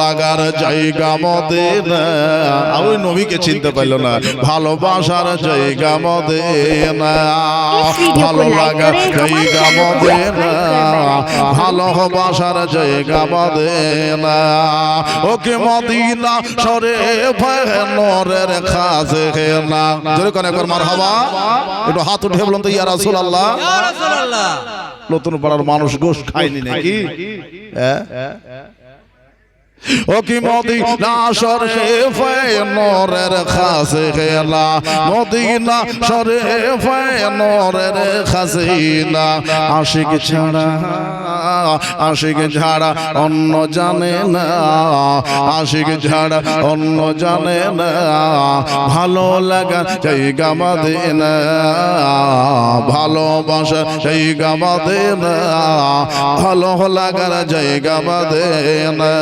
লাগার জায়গা মদিনা। ওই নবীকে চিনতে পারল না, ভালোবাসার জায়গা মদিনা, ভালো লাগার জায়গা মদিনা, ভালোবাসার জায়গা মদিনা। ওকে মদিনা শরীফ নূরের খাজনা। জোরে কোন একবার মারহাবা, একটু হাত উঠে বলুন তো ইয়া রাসূলুল্লাহ। ইয়া রাসূলুল্লাহ। নতুন পাড়ার মানুষ গোশ খায়নি নাকি? ও কি মদিনা শরীফ নূরের খাজনা, মদিনা শরীফ নূরের খাজনা। আশিক ছাড়া অন্য জানে না, আশিক ছাড়া অন্য জানে না, ভালো লাগা জায়গা মদিনা, ভালোবাসা জায়গা মদিনা, ভালো লাগার জায়গা মদিনা।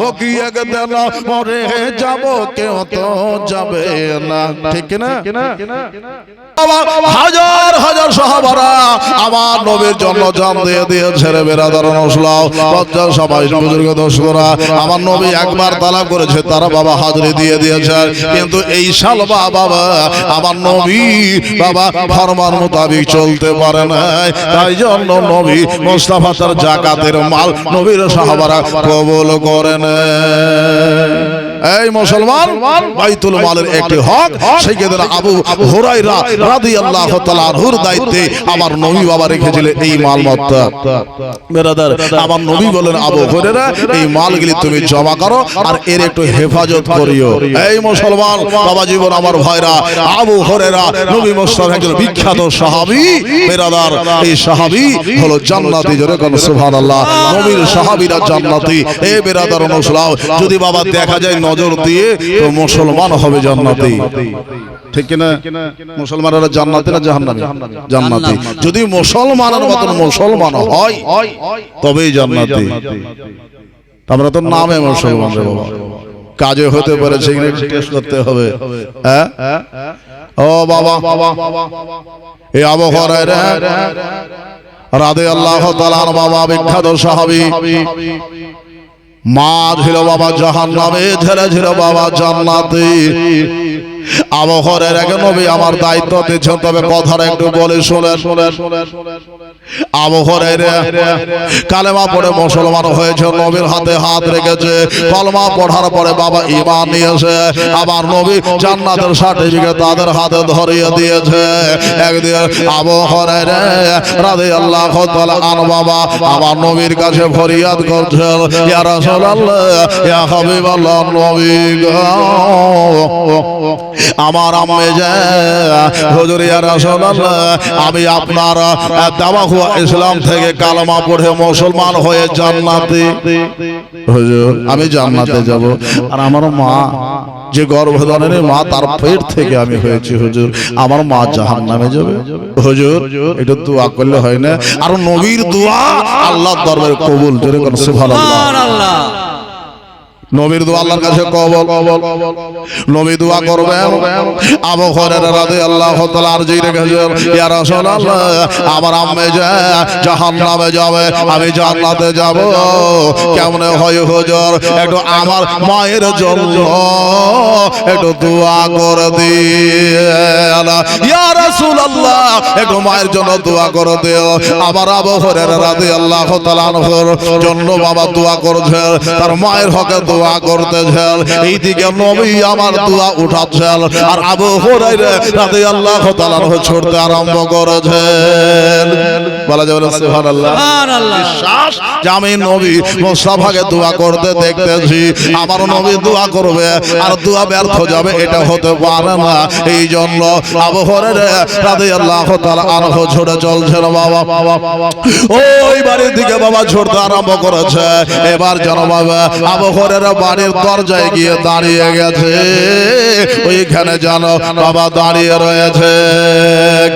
ও কি একদিন মরে যাব, কেউ তো যাবে না, ঠিক না? হাজার হাজার সাহাবারা আমার নবীর জন্য জান দিয়ে দিয়েছে রে বেরাদার নসলাও পঞ্চাশ সবাই বুজুর্গ দোস্তরা। আমার নবী একবার তালাব করেছে, তারা বাবা হাজরি দিয়ে দিয়েছে, কিন্তু এই সাল বাবা আমার নবী বাবা ফরমান মোতাবেক চলতে পারে না। তাই জন্য নবী মুস্তাফা তার যাকাতের মাল নবীর সাহাবারা কবুল করেন। এই মুসলমান, বাইতুল মালের একটি হক, সেক্ষেত্রে আবু হুরায়রা রাদিয়াল্লাহু তাআলা আনহুর দায়িত্বে আমার নবী বাবা রেখেছিলেন এই মালমত্তা। ব্রাদার, আমার নবী বলেন আবু হুরায়রা এই মালগুলি তুমি জমা করো আর এর একটু হেফাজত করিও। এই মুসলমান বাবা জীবন আমার ভাইরা, আবু হুরায়রা নবী মুস্তাফার একজন বিখ্যাত সাহাবী। ব্রাদার, এই সাহাবী হলো জান্নাতি। জোরে কোন সুবহানাল্লাহ। নবীর সাহাবীরা জান্নাতি। এই ব্রাদার মুসলমান, যদি বাবা দেখা যায় নজর দিয়ে তো মুসলমান হবে জান্নাতি, ঠিক কিনা? মুসলমানরা জান্নাতি না জাহান্নামী? জান্নাতি। যদি মুসলমানের মতন মুসলমান হয় তবেই জান্নাতি। আমরা তো নামে মুসলমান রে বাবা, কাজে হতে পারে সেখানে টেস্ট করতে হবে। হ্যাঁ ও বাবা, এই আবু হুরায়রা রাদিয়াল্লাহু তাআলা আনহু বাবা বিখ্যাত সাহাবী। মা ছিল বাবা জাহান্নামে, ছেলে ছিল বাবা জান্নাতে। আবু হুরায়রা নবী আমার দায়িত্ব দিয়েছেন, তবে কথাটা একটু বলে শুনেন। আবু হুরায়রা কালেমা পড়ে মুসলমান হয়েছে, নবীর হাতে হাত রেখেছে। কলমা পড়ার পরে বাবা ঈমান নিয়েছে, আবার নবী জান্নাতের সার্টিফিকেট তাদের হাতে ধরিয়ে দিয়েছে। একদিন আবু হুরায়রা রাদিয়াল্লাহু তাআলা আনহু বাবা আমার নবীর কাছে ফরিয়াদ করছেন, ইয়া রাসূলুল্লাহ, ইয়া হাবিবাল্লাহ, নবী গো, আমার আম্মে যায় হুজুর, ইয়া রাসূলুল্লাহ, আমি আপনার দাওয়া হুয়া ইসলাম থেকে কালেমা পড়ে মুসলমান হয়ে জান্নাতে, হুজুর আমি জান্নাতে যাব, আর আমার মা যে গর্ভধারণে মা তার পেট থেকে আমি হয়েছি, হুজুর আমার মা জাহান্নামে যাবে। হুজুর এটা দোয়া করলে হয় না? আর নবীর দোয়া আল্লাহর দরবারে কবুল। জোরে কোন সুবহানাল্লাহ। নবীর দোয়া আল্লাহর কাছে কবুল। নবী দোয়া করবেন। আবু হুরায়রা রাদিয়াল্লাহু তাআলা আরজি রেখেছেন, ইয়া রাসূলুল্লাহ, আমার আম্মে জাহান্নামে যাবে, আমি জান্নাতে যাব, কেমনে হয় হুজুর? একটু আমার মায়ের জন্য একটু দোয়া করে দিন, ইয়া রাসূলুল্লাহ, একটু মায়ের জন্য দোয়া করে দিও। আবার আবু হুরায়রা রাদিয়াল্লাহু তাআলা আনহুর জন্য বাবা দোয়া করছেন, তার মায়ের হকে দোয়া করতেছেন। এইদিকে নবী আমার দোয়া উঠাচ্ছেন, আর আবু হুরায়রা রাদিয়াল্লাহু তাআলা আনহু ছুটতে আরম্ভ করেছেন। বলা যাবে সুবহানাল্লাহ। বিশ্বাস যে আমি নবী মুস্তাফাকে দোয়া করতে দেখতেছি, আমার নবী দোয়া করবে আর দোয়া ব্যর্থ যাবে, এটা হতে পারে না। এই জন্য আবু হুরায়রা রাদিয়াল্লাহু তাআলা আনহু ছুটে চলছেন বাবা। ওই বাড়ির দিকে বাবা ছুটতে আরম্ভ করেছে। এবার জানো বাবা আবু হুরায়রা বাড়ির দরজায় গিয়ে দাঁড়িয়ে গেছে। ওইখানে জানো বাবা দাঁড়িয়ে রয়েছে,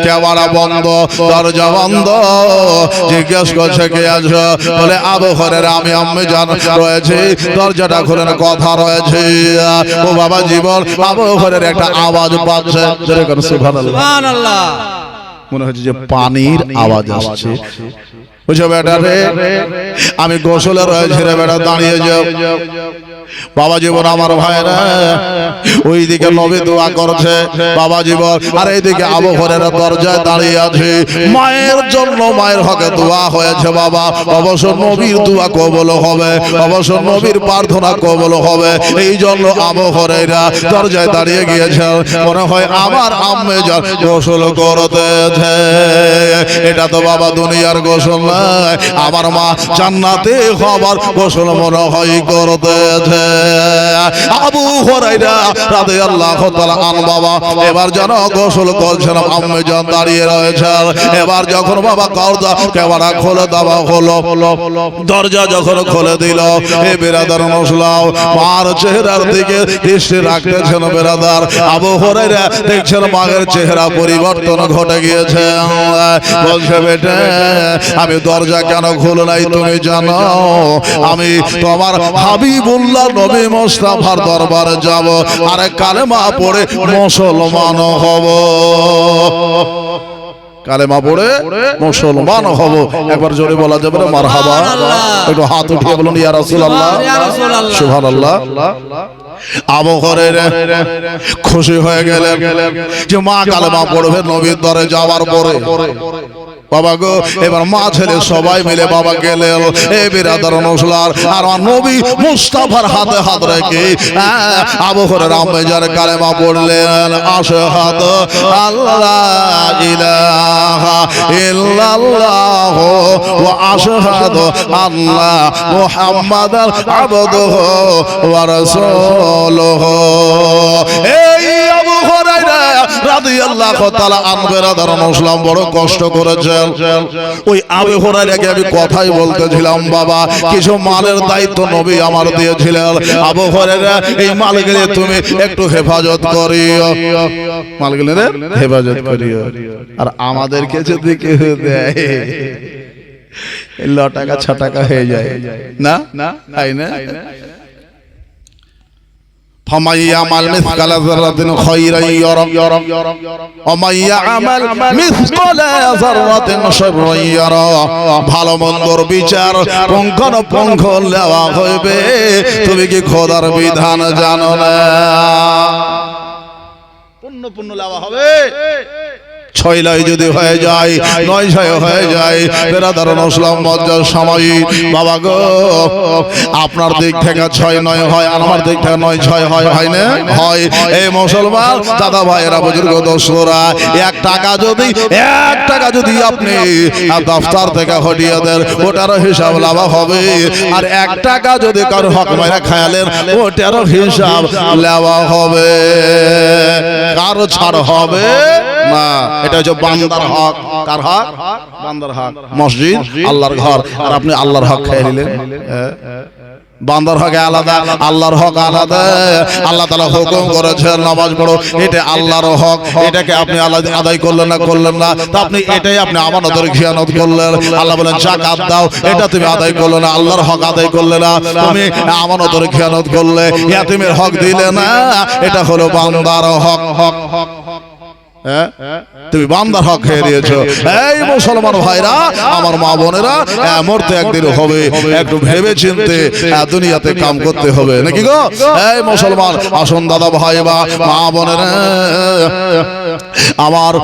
কেওয়াড়া বন্ধ, দরজা বন্ধ। জিজ্ঞেস করছে কে আছো? বলে আবু হুরায়রা, আমি আম্মে জান রয়েছে, দরজাটা খুলেন, কথা রয়েছে। ও বাবা জীবন, আবু হুরায়রা একটা আওয়াজ পাচ্ছে। সুবহানাল্লাহ। মনে হচ্ছে যে পানির আওয়াজ আসছে। বুঝো বেটা রে, আমি গোসলে রয়েছে রে বেটা, দাঁড়িয়ে যাও। বাবা জীবন আমার ভাইরা ওইদিকে নবী দোয়া করছে বাবা জীবন, আর এইদিকে আবু হুরায়রা দরজায় দাঁড়িয়ে আছে। মায়ের জন্য মায়ের হকে দোয়া হয়েছে বাবা, অবশ্য নবীর দোয়া কবুল হবে, অবশ্য নবীর প্রার্থনা কবুল হবে। এই জন্য আবু হুরায়রা দরজায় দাঁড়িয়ে গিয়েছে। মনে হয় আমার আম্মে যান গোসল করতেছে। এটা তো বাবা দুনিয়ার গোসল নয়, আমার মা জান্নাতে হবার গোসল মনে হয় করতেছে। আবু হুরায়রা রাদিয়াল্লাহু তাআলা আন বাবা এবার যেন গোসল করছেন, আম্মে জান দাঁড়িয়ে রয়েছেন। এবার যখন বাবা দরজা কেবাড়া খুলে দেওয়া হলো, দরজা যখন খুলে দিল, এ বেরাদার মুসলাম মার চেহারার দিকে দৃষ্টি রাখতেছেন বেরাদার। আবু হুরায়রা দেখছেন মায়ের চেহারা পরিবর্তন ঘটে গিয়েছে। বলছে বেটা আমি দরজা কেন খুলে নাই তুমি জানো? আমি তোমার হাবিবুল্লাহ নবী মুস্তাফার দরবারে যাব আর কালেমা পড়ে মুসলমান হব, কালেমা পড়ে মুসলমান হব। একবার জোরে বলা যাবে না মারহাবা? একটু হাত উঠিয়ে বলুন ইয়া রাসূলুল্লাহ, সুবহানাল্লাহ। আবু হুরায়রা খুশি হয়ে গেলেন যে মা কালেমা পড়বে নবীর দরে যাওয়ার পরে। বাবা গো এবার মা ছেলে সবাই মিলে বাবা গেলেন। এ বিরাদার মুসলার আর নবী মুস্তাফার হাতে হাত রেখে আবু হুরায়রা আম্মে জান কালেমা পড়লেন, আশহাদু আল্লা ইলাহা ইল্লাল্লাহ ওয়া আশহাদু আন্না মুহাম্মাদান আবদুহু ওয়া রাসূলুহু। এই আবু হুরায়রা রাদিয়াল্লাহু তাআলা আনহু বিরাদার মুসলাম বড় কষ্ট করেছে। ওই আবু হুরায়রাকে আমি কথাই বলতেছিলাম বাবা, কিছু মালের দায়িত্ব নবী আমার দিয়েছিলেন। আবু হুরায়রা এই মালগুলো তুমি একটু হেফাজত করিও, মালগুলো হেফাজত করিও। আর আমাদেরকে যদি কেউ দেয় 9 টাকা 6 টাকা হয়ে যায় না, তাই না? فمن يعمل مثقال ذرة خيرا يره ومن يعمل مثقال ذرة شرا يره। ভালো মন্দর বিচার পুঙ্খানুপুঙ্খ নেওয়া হইবে, তুমি কি খোদার বিধান জানো না? পুণ্য নেওয়া হবে। 6 লাই যদি হয়ে যায়, 9 6 হয়ে যায়, বেরাদার মুসলিম মজ্জার সময় বাবা গো আপনার দিক থেকে 6 9 হয়, আর আমার দিক থেকে 9 6 হয়, হয় না? হয়। এই মুসলমান দাদা ভাইয়েরা বুজুর্গ দোস্তরা, 1 টাকা যদি আপনি দফতর থেকে হটিয়ে দেন ওটার হিসাব লাভা হবে, আর 1 টাকা যদি কারো হক মাইরা খায়ালেন ওটার হিসাব লাভা হবে, কারো ছাড় হবে না। এটা হচ্ছে বান্দার হক। কার হক? বান্দার হক। মসজিদ আল্লাহর ঘর, আর আপনি আল্লাহর হক খেয়ে নিলেন। বান্দার হক আলাদা, আল্লাহর হক আলাদা। আল্লাহ তাআলা হুকুম করেছেন নামাজ পড়ো, এটা আল্লাহর হক, এটাকে আপনি আদায় করলেন না, তা আপনি এটাই আপনি আমানতের খিয়ানত করলেন। আল্লাহ বলেন যাকাত দাও, এটা তুমি আদায় করলে না, আল্লাহর হক আদায় করলে না, তুমি আমানতের খিয়ানত করলে, ইয়াতীমের হক দিলে না, এটা হলো বান্দার হক। তুমি বান্দার হক খেয়ে দিয়েছো। এই মুসলমান ভাইরা আমার মা বোনেরা, মরতে একদিন হবে, একটু ভেবে চিন্তে দুনিয়াতে কাম করতে হবে নাকি গো? এই মুসলমান আসুন দাদা ভাই বা মা বোনেরা, আমার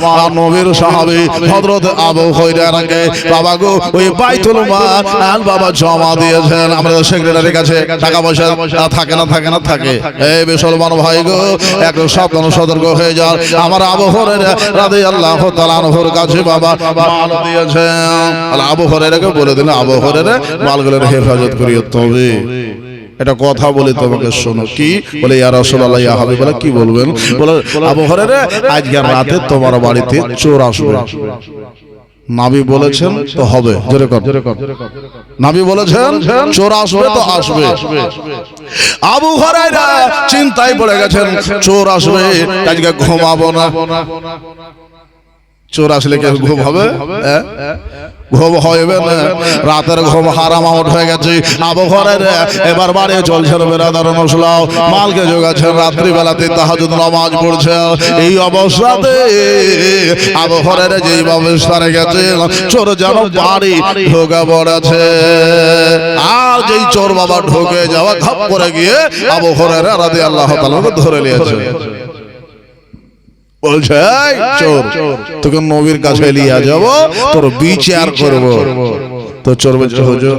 নবীর সাহাবী হযরত আবু হুরায়রাকে বাবা গো ওই বাইতুল মাল বাবা জমা দিয়েছেন আমাদের সেক্রেটারির কাছে। টাকা পয়সা থাকে না থাকে। এই মুসলমান ভাই গো একটু সাবধান সতর্ক হয়ে যান। আমার আবু হুরায়রা রাদিয়াল্লাহু তাআলা আনহুর কাছে বাবা মাল দিয়েছেন। আল্লাহ আবু হুরায়রাকে বলে দিলেন আবু হুরায়রা মালগুলোর হেফাজত করিও। তবে এটা কথা বলি তোমাকে শোনো। কি বলে? ইয়া রাসূলুল্লাহ ইয়া হাবিবাল্লাহ। কি বলবেন? বলে আবু হুরায়রা আজকে রাতে তোমার বাড়িতে চোর আসবে। নবী বলেছেন তো হবে। জোরে কর। নবী বলেছেন চোর আসবে তো আসবে। আবু হুরায়রা চিন্তায় পড়ে গেছেন, চোর আসবে আজকে ঘুমাবো না। চোর আসলে কি ঘুম হবে? ঘুম হইবে না, রাতের ঘুম হারাম আউট হয়ে গেছে। আবু হুরায়রা এবার বাড়ি চলছেন বেরাদার মুসলাম, মালকে জোগাচ্ছেন, রাত্রিবেলাতে তাহাজ্জুদ নামাজ পড়ছে। এই অবস্থাতে আবু হুরায়রা যেই অবস্থানে গেছে, চোর যেন বাড়ি ঢোকা পড়েছে। আর যেই চোর বাবা ঢোকে যাওয়া ঘাপ করে গিয়ে আবু হুরায়রা রাদিয়াল্লাহু তাআলা ধরে নিয়েছে। বলছে চোর, তোকে নবীর কাছে নিয়ে যাব, তোর বিচার করব। তো চোর বলছে হুজুর,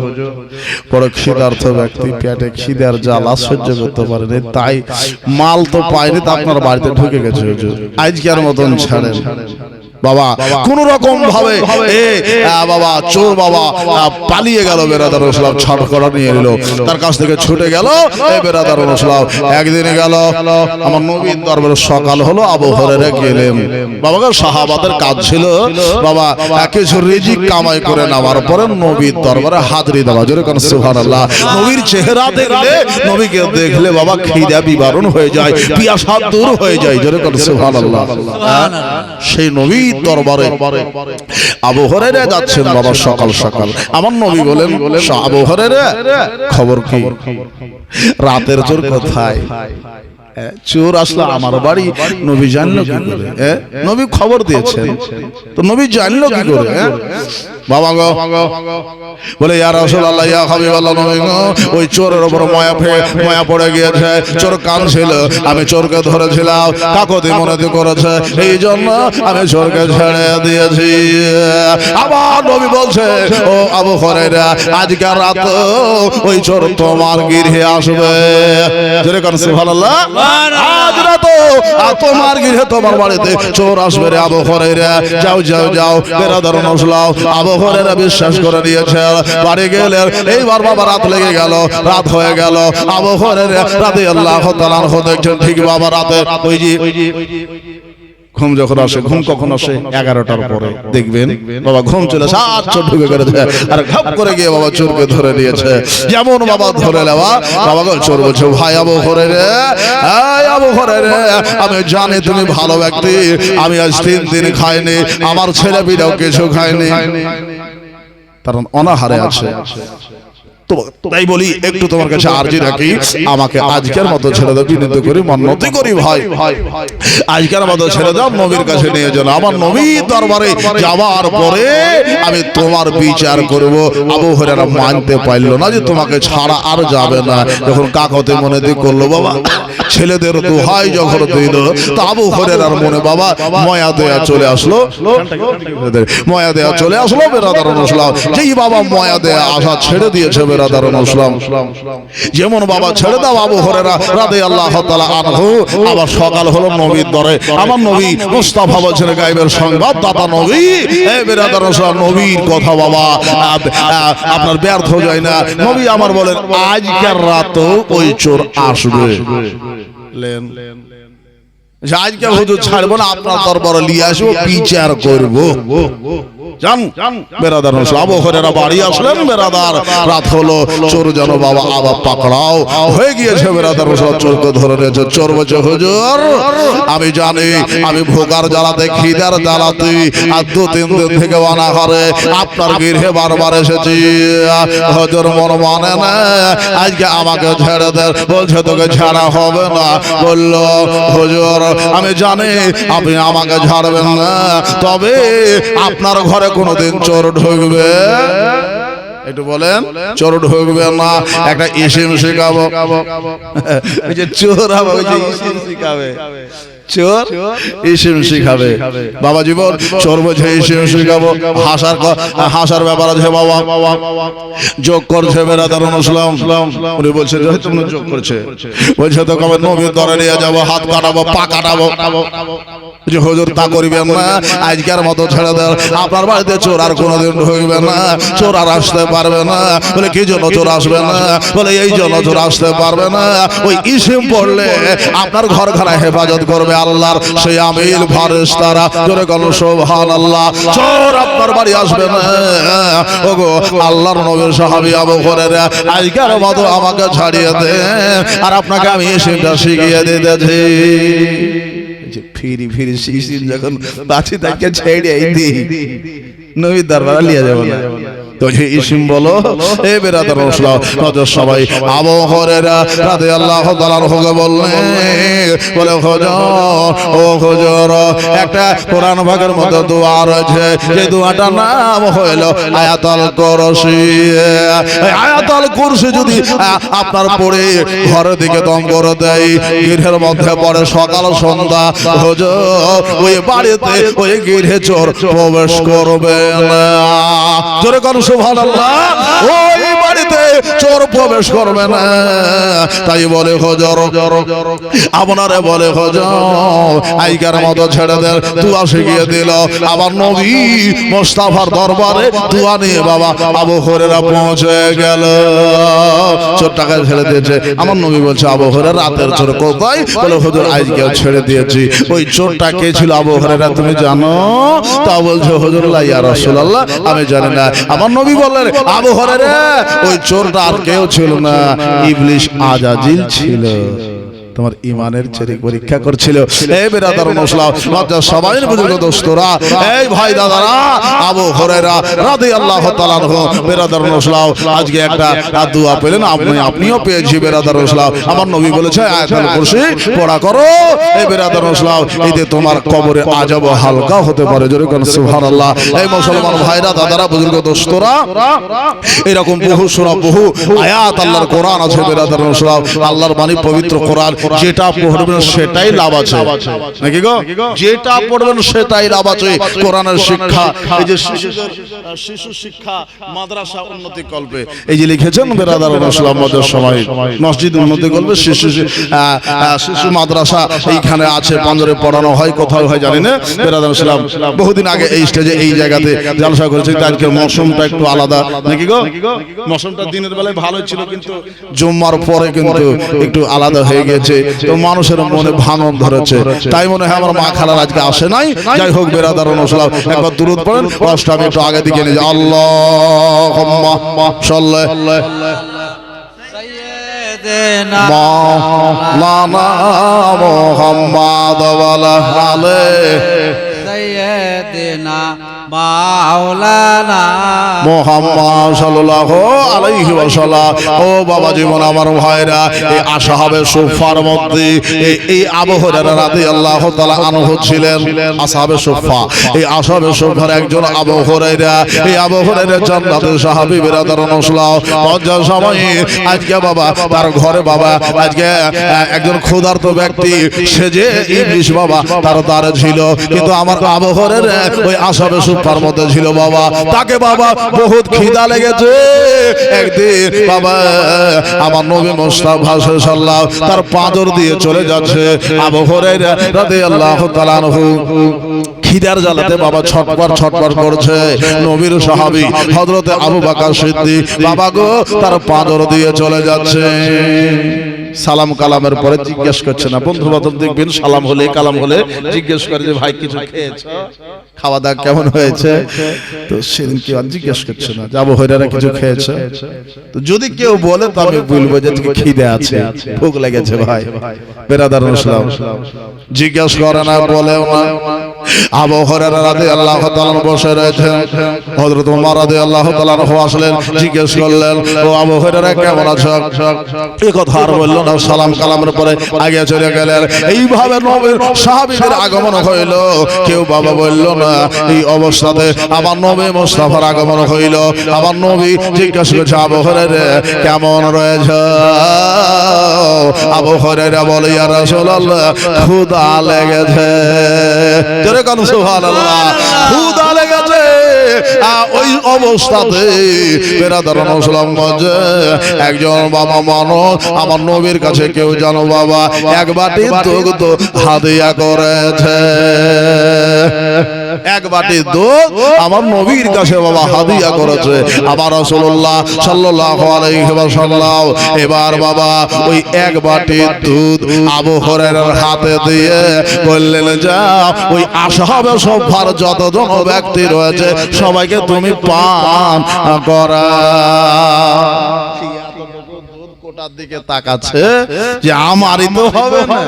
বড় খিদার্থ ব্যক্তি, পেটে খিদার জ্বালা সহ্য করতে পারেনি, তাই মাল তো পাইনি, তা আপনার বাড়িতে ঢুকে গেছে হুজুর, আজকের মতন ছাড়েন। বাবা কোন রকম ভাবে বাবা চোর বাবা পালিয়ে গেল। বেরাদার মুসলাম ছাড় করা নিয়ে এলো, তার কাছ থেকে ছুটে গেল। এই বেরাদার মুসলাম একদিনে গেল, আমার নবীর দরবারে সকাল হলো, আবু হুরায়রা গেলেন। বাবা সাহাবাদের কাজ ছিল বাবা কিছু রিজিক কামাই করে নেওয়ার পরে নবীর দরবারে হাজিরি দেওয়া। জোরে কোন সুবহানাল্লাহ। নবীর চেহারা দেখলে, নবীকে দেখলে বাবা খিদা বিবরণ হয়ে যায়, পিয়াসা দূর হয়ে যায়। জোরে কোন সুবহানাল্লাহ। সেই নবী দরবারে আবু হুরায়রা যাচ্ছেন বাবা সকাল সকাল। আমার নবী বলেন, আবু হুরায়রা খবর কি, রাতের চোর কোথায়? চোর আসলো আমার বাড়ি, নবী জানলো কি করে? নবী খবর দিয়েছেন, তো নবী জানলো কি করে? বাবা গো বলে ইয়া রাসূলুল্লাহ, ইয়া হাবিবাল্লাহ, নবী গো ওই চোরের উপর মায়া পড়ে গিয়েছে, চোর কাঁদছিল, আমি চোরকে ধরেছিলাম, কাকতি মনেতে করেছে, এই জন্য আমি চোরকে ছেড়ে দিয়েছি। আবার নবী বলছে, ও আবু হুরায়রা, আজকে রাত ওই চোর তোমার গৃহে আসবে। জোরে কোন সুবহানাল্লাহ। আজ রাত তোমার গৃহে, তোমার বাড়িতে চোর আসবে রে আবু হুরায়রা। যাও যাও যাও। বেরাদার মুসলাম আবু হুরায়রা বিশ্বাস করে নিয়েছে, বাড়ি গেলেন। এইবার বাবা রাত লেগে গেল, রাত হয়ে গেল। আবু হুরায়রা রাদিয়াল্লাহু তাআলা আনহু দেখছেন ঠিক বাবা রাতে ওই যে ঘুম যখন আসে, ঘুম কখন আসে? 11টার পরে দেখবেন বাবা ঘুম চলে সাত চোর ঢুকে গেছে, আর ঘাপ করে গিয়ে বাবা চোরকে ধরে নিয়েছে। যেমন বাবা ধরে নেওয়া, বাবা চোর বলছে, ভাই আবু হুরায়রা, এই আবু হুরায়রা, আমি জানি তুমি ভালো ব্যক্তি, আমি আজ 3 দিন খাইনি, আমার ছেলে পিলেও কিছু খায়নি, তার অনাহারে আছে। তাই বলি একটু তোমার কাছে আরজি রাখি, আমাকে আজকের মতো ছেড়ে দাও, বিনীত করি, মান্যতি করি ভাই, আজকের মতো ছেড়ে দাও, নবীর কাছে নিয়ে যাও। আমার নবীর দরবারে যাওয়ার পরে আমি তোমার বিচার করব। আবু হুরায়রা মানতে পারলো না যে তোমাকে ছাড়া আর যাবে না। যখন কাকতে মনে দিয়ে করলো বাবা, ছেলেদের দোহাই যখন দিল, তো আবু হুরায়রার মনে বাবা ময়া দেয়া চলে আসলো, ময়া দেয়া চলে আসলো। বেরাদার মুসলাম যেই বাবা ময়া দেয়া আসা ছেড়ে দিয়েছে, বেরাদার মুসলাম যেমন বাবা ছেড়ে দাও আবু হুরায়রা রাদিয়াল্লাহু তাআলা আনহু। আবার সকাল হলো, নবীর দরে আমার নবী মুস্তাফা বলছেন, গায়বের সংবাদ দাতা নবী। এই বেরাদার মুসলাম নবীর কথা বাবা আপনার ব্যর্থ যায় না। নবী আমার বলেন, আজকের রাতও ওই চোর আসবে। আজকে হুজুর ছাড়বো না, আপনার দরবারে নিয়ে আসবো, বিচার করবো। বেরাদার আবু হুরায়রা বাড়ি আসলেন। বেরাদার রাত হলো, চোর যেন বাবা আবার পাকড়াও হয়ে গিয়েছে। বেরাদার চোরকে ধরে নিয়েছে। চোর বলছে, হুজুর আমি জানি আমি ভোগার জ্বালাতে, খিদার জ্বালাতে আর 2-3 দিন থেকে অনাহারে আপনার গৃহে বারবার এসেছি, হুজুর মন মানে না, আজকে আমাকে ছেড়ে দেন। বলছে, তোকে ছাড়া হবে না। বলল, হুজুর আমি জানি আপনি আমাকে ছাড়বেন না, তবে আপনার ঘরে কোনদিন চোর ঢুকবে? একটু বলেন, চোর ঢুকবে না। একটা ইসিম শিখাবো, ওই যে চোর হবে, ওই যে ইসিম শিখাবে, চোর ইসিম শিখাবে। বাবা জীবন চোর বলছে ইসিম শিখাবো। হাসার ব্যাপার আছে বাবা, যোগ করছে। বেরাদার মুসলাম উনি বলছে, তুমি যোগ করছে, বলছে তো কবে নবীর দরে নিয়ে যাবো, হাত কাটাবো, পা কাটাবো। যে হুজুর তা করিবেন না, আজকের মতো ছেড়ে দেন, আপনার বাড়িতে চোর আর কোনোদিন ঢুকবে না, চোর আর আসতে পারবে না। বলে কি জন্য চোর আসবে না? বলে এই জন্য চোর আসতে পারবে না, ওই ইসিম পড়লে আপনার ঘর ঘরে হেফাজত করবে আল্লাহর সেই আমিল ফেরেশতারা। জোরে বলো সুবহানাল্লাহ। চোর আপনার বাড়ি আসবে না। ওগো আল্লাহর নবীর সাহাবী আবু হুরায়রা, আজকের মতো আমাকে ছাড়িয়ে দেন, আর আপনাকে আমি ইসিমটা শিখিয়ে দিতেছি। ফিরি ফিরি শিশির যখন বাঁচি তাকে ছেড়ে দিই, নবীর দরবারে লিয়ে যাবো না তো ইসিম বলো এ বেরাদার রাসূলুল্লাহ নজর সবাই আবু হুরায়রা রাদিয়াল্লাহু তাআলা আনহুকে বললেন বলে হুজুর একটা কোরআন ভাগের মধ্যে দোয়া রয়েছে যে দোয়াটার নাম হলো আয়াতুল কুরসি আয়াতুল কুরসি যদি আপনার পড়ে ঘরের দিকে দম করে দেয় গৃহের মধ্যে পড়ে সকাল সন্ধ্যা হুজুর ওই বাড়িতে ওই গৃহে চোর প্রবেশ করবে না জোরে করো সুবহানাল্লাহ ওই বাড়িতে চোর প্রবেশ করবে না তাই বলে হুজুর আপনারে বলে হুজুর আইকার মতো ছেড়ে দেন দোয়া শিখিয়ে দিল আবার নবী মুস্তাফার দরবারে দোয়া নিয়ে বাবা আবু হুরায়রা পৌঁছে গেল চোরটাকে ছেড়ে দিয়েছে আমার নবী বলছে আবু হুরায়রা রাতের চোর কোথায় বলে হুজুর আজকে ছেড়ে দিয়েছি ওই চোরটা কে ছিল আবু হুরায়রা তুমি জানো তা বলছে হুজুর লা ইয়া রাসূলুল্লাহ আমি জানি না আমার নবী বললেন আবু হুরায়রা ওই চোরটা আর কেউ ছিল না ইবলিস আজাজিল ছিল তোমার ইমানের চেরি পরীক্ষা করছিল এই বেরাদার মুসলিম লজ্জা সবাই বুঝুক দোস্তরা এই ভাই দাদারা আবু হুরায়রা রাদিয়াল্লাহু তাআলা আনহু বেরাদার মুসলিম আজকে একটা দোয়া পেলেন আপনিও পেয়েছি বেরাদার মুসলিম আমার নবী বলেছে আয়াতুল কুরসি পড়া করো এই বেরাদার মুসলিম এতে তোমার কবরে আযাব হালকা হতে পারে জোরে কোন সুবহানাল্লাহ এই মুসলমান ভাইরা দাদারা বুঝুক দোস্তরা এরকম বহু সূরা বহু আয়াত আল্লাহর কোরআন আছে বেরাদার মুসলিম আল্লাহর বাণী পবিত্র কোরআন যেটা পড়বেন সেটাই লাভ আছে নাকি গো যেটা পড়বেন সেটাই লাভ আছে কোরআনের শিক্ষা এই যে শিশু শিক্ষা মাদ্রাসা উন্নতি কল্পে এই যে লিখেছেন বেরাদার রাসূলুল্লাহ মদের সময় মসজিদ উন্নতি কল্পে শিশু মাদ্রাসা এইখানে আছে পাঞ্জরে পড়ানো হয় কোথাও হয় জানি না বেরাদার রাসূলুল্লাহ বহুদিন আগে এই স্টেজে এই জায়গাতে জলসা করেছে আজকে মৌসুমটা একটু আলাদা নাকি গো মৌসুমটা দিনের বেলায় ভালো ছিল কিন্তু জুম্মার পরে কিন্তু একটু আলাদা হয়ে গেছে তো মানুষের মনে ভাঙন ধরেছে তাই মনে হয় আমার মা খালার আজকে আসে নাই যাই হোক বেরাদার রাসূলুল্লাহ একবার দুরূদ পড়েন কষ্ট আমি একটু আগে দিকে নিয়ে আল্লাহুম্মা সাল্লি সাইয়্যিদিনা মাওলানা মুহাম্মদ ওয়া আলিহি সাইয়্যিদিনা মাওলানা মুহাম্মদ সাল্লাল্লাহু আলাইহি ওয়াসাল্লাম ও বাবা জীবন আমার ভাইরা এই আসহাবে সুফার মধ্যে এই আবু হুরায়রা রাদিয়াল্লাহু তাআলা আনহু ছিলেন আসহাবে সুফা এই আসহাবে সুফার একজন আবু হুরায়রা এই আবু হুরায়রা জান্নাতের সাহাবী বেরাদার রাসূলুল্লাহ মজ্জা সময় আজকে বাবা তার ঘরে বাবা আজকে একজন ক্ষুধার্ত ব্যক্তি সে যে ইবলিস বাবা তার দ্বারে ছিল কিন্তু আমার আবু হুরায়রা ওই আসহাবে সুফার মধ্যে ছিল বাবা তাকে বাবা বহুত খিদা লেগেছে একদিন বাবা আমার নবী মুস্তাফা সাল্লাল্লাহু তার পাঁজর দিয়ে চলে যাচ্ছে আবু হুরায়রা রাদিয়াল্লাহু তাআলা আনহু খিদার জ্বালাতে বাবা ছটপট করছে নবীর সাহাবী হযরতে আবু বকর সিদ্দিক বাবা গো তার পাঁজর দিয়ে চলে যাচ্ছে সালাম কালামের পরে জিজ্ঞেস করছে না বন্ধু বান্ধব দেখবেন সালাম হলে কালাম হলে জিজ্ঞেস করে যে ভাই কিছু খেয়েছো খাওয়া দাওয়া কেমন হয়েছে তো সেদিন কেউ জিজ্ঞেস করছে না আবু হুরায়রা কিছু খেয়েছে তো যদি কেউ বলে তো আমি বলবো যে তুমি খিদে আছে ভুখ লেগেছে ভাই বেরাদার রাসূলুল্লাহ জিজ্ঞেস করে না বলেও না আবু হুরায়রা রাদিয়াল্লাহু তাআলা বসে রয়েছেন হযরত ওমর রাদিয়াল্লাহু তাআলা আসলেন জিজ্ঞেস করলেন ও আবু হুরায়রা কেমন আছো এই কথা আর বলল না সালাম কালামের পরে আগে চলে গেলেন এইভাবে নবীর সাহাবীদের আগমন হইল কেউ বাবা বলল না এই অবস্থাতে আমার নবী মুস্তাফার আগমন হইল আমার নবী জিজ্ঞেস করছে আবু হুরায়রা কেমন রয়েছে আবু হুরায়রা বলে ইয়া রাসূলুল্লাহ ক্ষুধা লেগেছে জোরে কোন সুবহানাল্লাহ ক্ষুধা লেগেছে ওই অবস্থাতে বেরাদার মুসলিম মজে একজন বাবা মানুষ আমার নবীর কাছে কেউ জানো বাবা এক বাটি দুধ হাদিয়া করেছে এক বাটি দুধ আমার নবীর কাছে বাবা হাদিয়া করেছে আমার রাসূলুল্লাহ সাল্লাল্লাহু আলাইহি ওয়াসাল্লাম এবার বাবা ওই এক বাটি দুধ আবু হুরায়রার হাতে দিয়ে বললেন যা ওই আসহাবে সুফার যতজন ব্যক্তি রয়েছে সবাইকে তুমি পান করা কোটার দিকে তাকাচ্ছে যে আমারই তো হবে না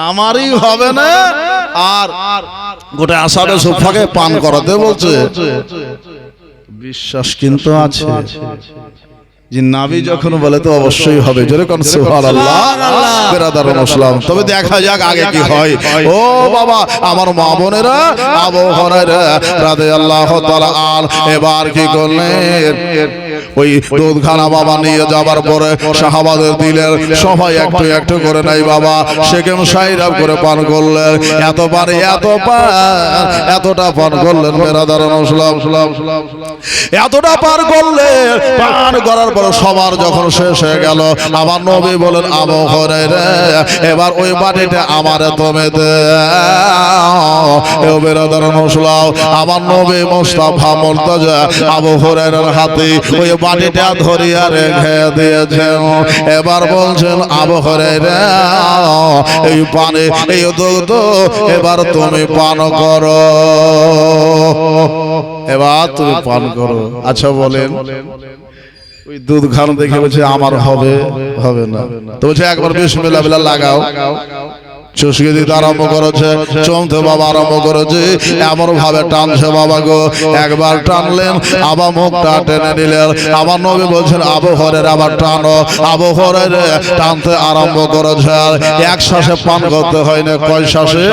আমারই হবে না আর গোটা আসারে সুফাকে পান করাতে বলছে। বিশ্বাস কিন্তু আছে যে নাবি যখন বলে তো অবশ্যই হবে, জোরে কোন সুবহানাল্লাহ। বিরাদার মুসলিম, তবে দেখা যাক আগে কি হয়। ও বাবা আমার মা বোনেরা, আবু হুরায়রা রাদিয়াল্লাহু তাআলা আন এবার কি করলেন, ওই দুধখানা বাবা নিয়ে যাবার পরে সাহাবাদের দিলেন সবাই একটু একটু করে নাই বাবা সেকেম সাইরাব করে পান করলেন। এত পান এতটা পান করলেন বিরাদার মুসলিম, এতটা পান করলেন। পান করার পর সবার যখন শেষ হয়ে গেল, আমার নবী বলেন আবু হুরায়রা এবার ওই বাটিটা আমারে তুমি দাও। এও বিরাদার মুসলিম, আমার নবী মুস্তাফা মুর্তজা আবু হুরায়রার হাতে ওই বাটিটা ধরিয়া রেখে দিয়েছেন। এবার বলছেন আবু হুরায়রা এই পানি এই দুধ এবার তুমি পান করো, এবার তুমি পান করো। আচ্ছা বলেন ওই দুধ খান দেখে বলছে আমার হবে হবে না, তো বলছে একবার বিসমিল্লাহ বিল্লাহ লাগাও। চুষকে দিতে আরম্ভ করেছে, চমতে বাবা আরম্ভ করেছে, এমন ভাবে টানছে বাবা গো। একবার টানলেন আবার মুখটা টেনে নিলেন। আমার নবী বলছেন আবু হুরায়রা আবার টানো। আবু হুরায়রা টানতে আরম্ভ করেছে। এক শ্বাসে পান করতে হয় না, কয় শ্বাসে?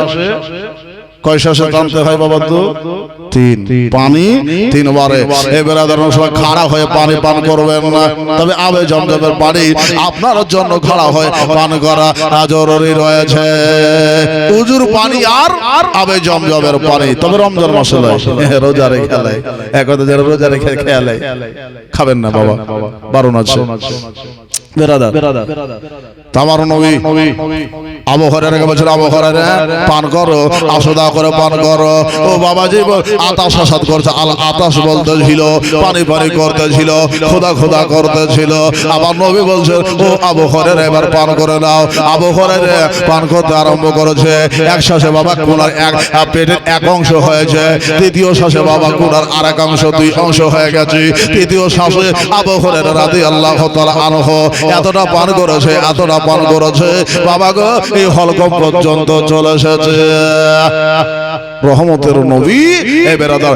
কয় শ্বাসে টানতে হয় বাবা? তো তিন, পানি তিনবারে। এবারে খাড়া হয়ে পানি পান করবেন না, তবে আবে জমজমের পানি আপনার জন্য খাড়া হয়ে পান করা জরুরি রয়েছে। উজুর পানি আর আবে জমজমের পানি, তবে রমজান মাসে রোজা রেখে খেলায় এক কথা যারা রোজা রেখে খেলায় খাবেন না বাবা, বারণ আছে। আমার নবী আবু হুরায়রাকে বলছেন আবু হুরায়রা পান করো, আসদা করে পান করো। ও বাবাজি আতাশ আসাদ করছে, আল আতাশ বলতেছিল, পানি পানি করতেছিল, খোদা খোদা করতেছিল। আমার নবী বলছেন ও আবু হুরায়রা এবার পান করে নাও। আবু হুরায়রা পান করতে আরম্ভ করেছে। এক শ্বাসে বাবা কোনার এক পেটের এক অংশ হয়েছে, তৃতীয় শ্বাসে বাবা কোনার আর এক অংশ দুই অংশ হয়ে গেছে, তৃতীয় শ্বাসে আবু হুরায়রা রাদিয়াল্লাহু তাআলা আনহু এতটা পান করেছে, এতটা পান করেছে বাবা গো এই হলকম পর্যন্ত চলে এসেছে। রহমতের নবী এ বেরাদার